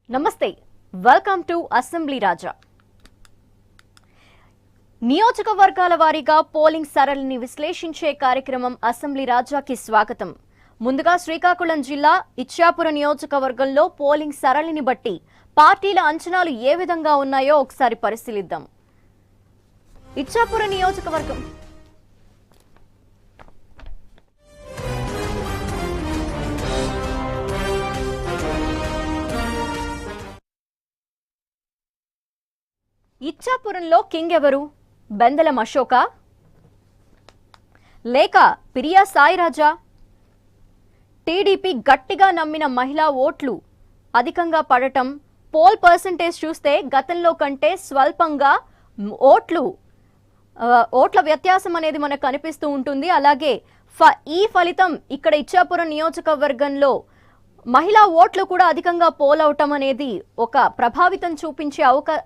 నమస్తే welcome to assembly రాజా. నియోజకవర్గాల వారీగా పోలింగ్ సరళిని విశ్లేషించే కార్యక్రమం అసెంబ్లీ రాజాకి స్వాగతం. ముందుగా శ్రీకాకుళం జిల్లా ఇచ్చాపురం నియోజకవర్గంలో పోలింగ్ సరళిని బట్టి పార్టీల అంచనాలు ఏ విధంగా ఉన్నాయో ఒకసారి పరిశీలిద్దాం. ఇచ్చాపురం నియోజకవర్గం ఇచ్చాపురంలో కింగ్ ఎవరు? బెందలం అశోక లేక పిరియా సాయిరాజా? టీడీపీ గట్టిగా నమ్మిన మహిళా ఓట్లు అధికంగా పడటం, పోల్ పర్సెంటేజ్ చూస్తే గతంలో కంటే స్వల్పంగా ఓట్ల వ్యత్యాసం అనేది మనకు కనిపిస్తూ ఉంటుంది. అలాగే ఈ ఫలితం ఇక్కడ ఇచ్చాపురం నియోజకవర్గంలో మహిళా ఓట్లు కూడా అధికంగా పోల్ అవటం అనేది ఒక ప్రభావితం చూపించే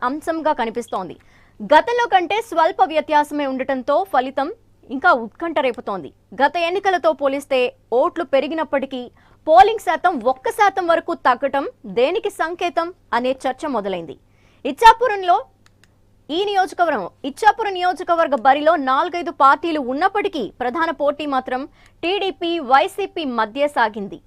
అంశంగా కనిపిస్తోంది. గతంలో కంటే స్వల్ప వ్యత్యాసమే ఉండటంతో ఫలితం ఇంకా ఉత్కంఠ రేపుతోంది. గత ఎన్నికలతో పోలిస్తే ఓట్లు పెరిగినప్పటికీ పోలింగ్ శాతం 1% వరకు తగ్గటం దేనికి సంకేతం అనే చర్చ మొదలైంది. ఇచ్చాపురం నియోజకవర్గ బరిలో 4-5 పార్టీలు ఉన్నప్పటికీ ప్రధాన పోటీ మాత్రం టీడీపీ, వైసీపీ మధ్య సాగింది.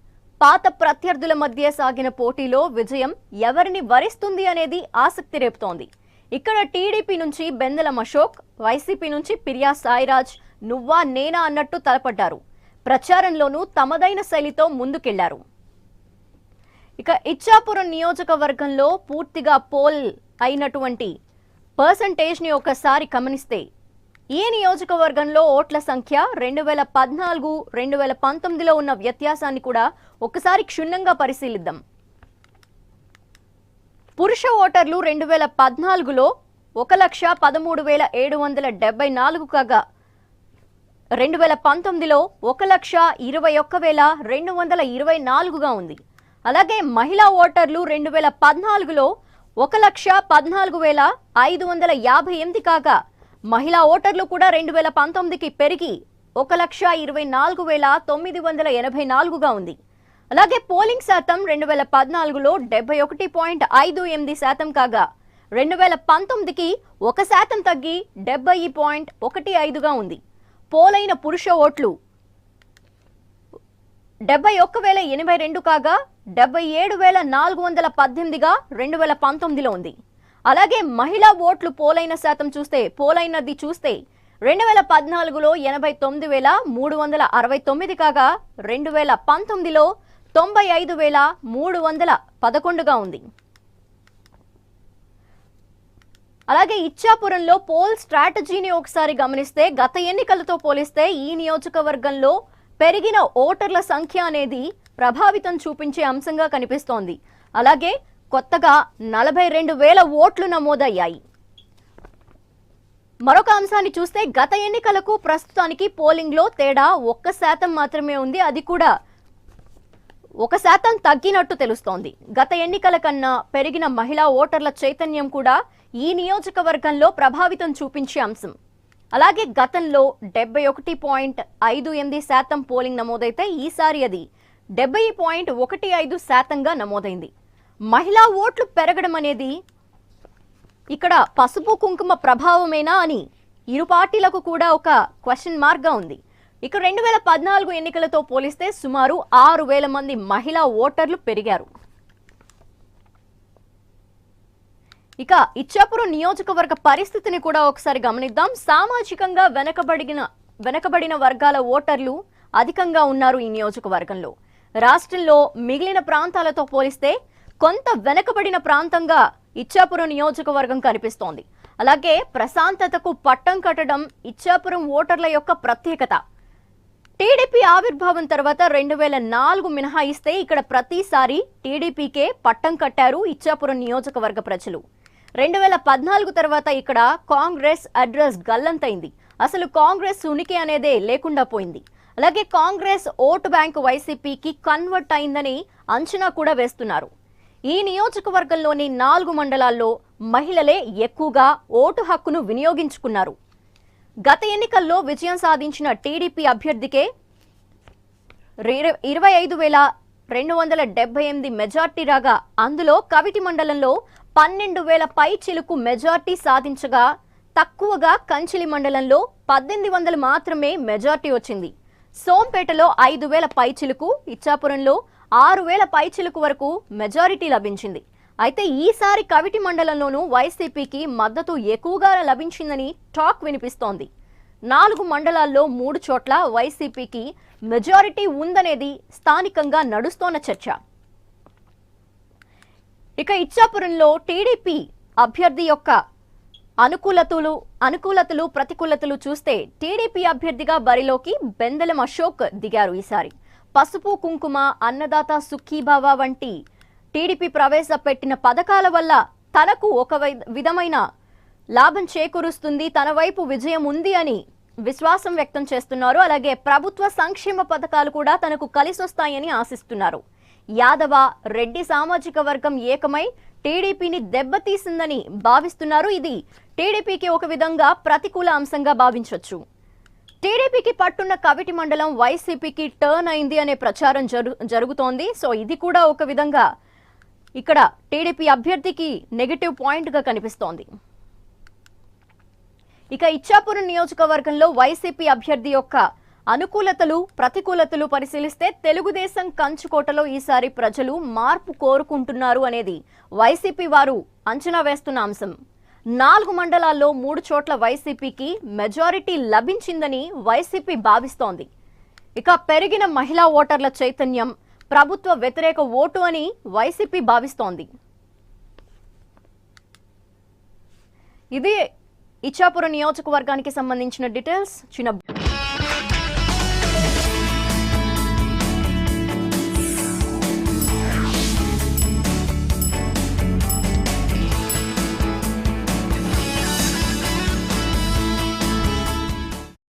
పాత ప్రత్యర్థుల మధ్య సాగిన పోటీలో విజయం ఎవరిని వరిస్తుంది అనేది ఆసక్తి రేపుతోంది. ఇక్కడ టీడీపీ నుంచి బెందలం అశోక్, వైసీపీ నుంచి పిరియా సాయిరాజ్ నువ్వా నేనా అన్నట్టు తలపడ్డారు. ప్రచారంలోనూ తమదైన శైలితో ముందుకెళ్లారు. ఇక ఇచ్చాపురం నియోజకవర్గంలో పూర్తిగా పోల్ అయినటువంటి పర్సంటేజ్ ని ఒకసారి గమనిస్తే ఈ నియోజకవర్గంలో ఓట్ల సంఖ్య 2014, 2019లో ఉన్న వ్యత్యాసాన్ని కూడా ఒకసారి క్షుణ్ణంగా పరిశీలిద్దాం. పురుష ఓటర్లు 2014లో 1,13,774 కాగా 2019లో 1,21,224గా ఉంది. అలాగే మహిళా ఓటర్లు 2014లో 1,14,558 కాగా మహిళా ఓటర్లు కూడా 2019కి పెరిగి 1,24,984గా ఉంది. అలాగే పోలింగ్ శాతం 2014లో 71.58% కాగా 2019కి 1% తగ్గి 70.15గా ఉంది. పోలైన పురుష ఓట్లు 71,082 కాగా 77,418గా 2019లో ఉంది. అలాగే మహిళా ఓట్లు పోలైన శాతం చూస్తే 2014లో 89,369 కాగా 2019లో 95,311గా ఉంది. అలాగే ఇచ్చాపురంలో పోల్ స్ట్రాటజీని ఒకసారి గమనిస్తే గత ఎన్నికలతో పోలిస్తే ఈ నియోజకవర్గంలో పెరిగిన ఓటర్ల సంఖ్య అనేది ప్రభావితం చూపించే అంశంగా కనిపిస్తోంది. అలాగే కొత్తగా 42,000 ఓట్లు నమోదయ్యాయి. మరొక అంశాన్ని చూస్తే గత ఎన్నికలకు ప్రస్తుతానికి పోలింగ్ లో తేడా 1% మాత్రమే ఉంది. అది కూడా 1% తగ్గినట్టు తెలుస్తోంది. గత ఎన్నికల కన్నా పెరిగిన మహిళా ఓటర్ల చైతన్యం కూడా ఈ నియోజకవర్గంలో ప్రభావితం చూపించే అంశం. అలాగే గతంలో 71.58% పోలింగ్ నమోదైతే ఈసారి అది 70.15%గా నమోదైంది. మహిళా ఓట్లు పెరగడం అనేది ఇక్కడ పసుపు కుంకుమ ప్రభావమేనా అని ఇరు పార్టీలకు కూడా ఒక క్వశ్చన్ మార్క్ గా ఉంది. ఇక 2014 ఎన్నికలతో పోలిస్తే సుమారు 6,000 మంది మహిళా ఓటర్లు పెరిగారు. ఇక ఇచ్చాపురం నియోజకవర్గ పరిస్థితిని కూడా ఒకసారి గమనిద్దాం. సామాజికంగా వెనకబడిన వర్గాల ఓటర్లు అధికంగా ఉన్నారు ఈ నియోజకవర్గంలో. రాష్ట్రంలో మిగిలిన ప్రాంతాలతో పోలిస్తే కొంత వెనకబడిన ప్రాంతంగా ఇచ్చాపురం నియోజకవర్గం కనిపిస్తోంది. అలాగే ప్రశాంతతకు పట్టం కట్టడం ఇచ్చాపురం ఓటర్ల యొక్క ప్రత్యేకత. టీడీపీ ఆవిర్భావం తర్వాత 2004 మినహాయిస్తే ఇక్కడ ప్రతిసారి టీడీపీకే పట్టం కట్టారు ఇచ్చాపురం నియోజకవర్గ ప్రజలు. 2014 తర్వాత ఇక్కడ కాంగ్రెస్ అడ్రస్ గల్లంతైంది. అసలు కాంగ్రెస్ ఉనికి అనేదే లేకుండా పోయింది. అలాగే కాంగ్రెస్ ఓటు బ్యాంకు వైసీపీకి కన్వర్ట్ అయిందని అంచనా కూడా వేస్తున్నారు. ఈ నియోజకవర్గంలోని 4 మండలాల్లో మహిళలే ఎక్కువగా ఓటు హక్కును వినియోగించుకున్నారు. గత ఎన్నికల్లో విజయం సాధించిన టీడీపీ అభ్యర్థికే 278 మెజార్టీ రాగా అందులో కవిటి మండలంలో 12,000 పై చిలుకు మెజార్టీ సాధించగా తక్కువగా కంచిలి మండలంలో 1,800 మాత్రమే మెజార్టీ వచ్చింది. సోంపేటలో 5,000 పై చిలుకు, ఇచ్చాపురంలో 6,000 పై చిలుకు వరకు మెజారిటీ లభించింది. అయితే ఈసారి కవిటి మండలంలోనూ వైసీపీకి మద్దతు ఎక్కువగా లభించిందని టాక్ వినిపిస్తోంది. 4 మండలాల్లో 3 చోట్ల వైసీపీకి మెజారిటీ ఉందనేది స్థానికంగా నడుస్తోన్న చర్చ. ఇక ఇచ్చాపురంలో టీడీపీ అభ్యర్థి యొక్క అనుకూలతలు ప్రతికూలతలు చూస్తే టీడీపీ అభ్యర్థిగా బరిలోకి బెందెలం అశోక్ దిగారు. ఈసారి పసుపు కుంకుమ, అన్నదాత సుఖీభావ వంటి టీడీపీ ప్రవేశపెట్టిన పథకాల వల్ల తనకు ఒక విధమైన లాభం చేకూరుస్తుంది, తన వైపు విజయం ఉంది అని విశ్వాసం వ్యక్తం చేస్తున్నారు. అలాగే ప్రభుత్వ సంక్షేమ పథకాలు కూడా తనకు కలిసొస్తాయని ఆశిస్తున్నారు. యాదవ, రెడ్డి సామాజిక వర్గం ఏకమై టీడీపీని దెబ్బతీసిందని భావిస్తున్నారు. ఇది టీడీపీకి ఒక విధంగా ప్రతికూల అంశంగా భావించవచ్చు. టీడీపీకి పట్టున్న కవిటి మండలం వైసీపీకి టర్న్ అయింది అనే ప్రచారం జరుగుతోంది. సో ఇది కూడా ఒక విధంగా ఇక్కడ టీడీపీ అభ్యర్థికి నెగటివ్ పాయింట్ గా కనిపిస్తోంది. ఇక ఇచ్చాపురం నియోజకవర్గంలో వైసీపీ అభ్యర్థి యొక్క అనుకూలతలు ప్రతికూలతలు పరిశీలిస్తే తెలుగుదేశం కంచుకోటలో ఈసారి ప్రజలు మార్పు కోరుకుంటున్నారు అనేది వైసీపీ వారు అంచనా వేస్తున్న అంశం. 4 మండలాల్లో 3 చోట్ల వైసీపీకి మెజారిటీ లభించిందని వైసీపీ భావిస్తోంది. ఇక పెరిగిన మహిళా ఓటర్ల చైతన్యం ప్రభుత్వ వ్యతిరేక ఓటు అని వైసీపీ భావిస్తోంది. ఇది ఇచ్చాపురం నియోజకవర్గానికి సంబంధించిన డీటెయిల్స్. చిన్న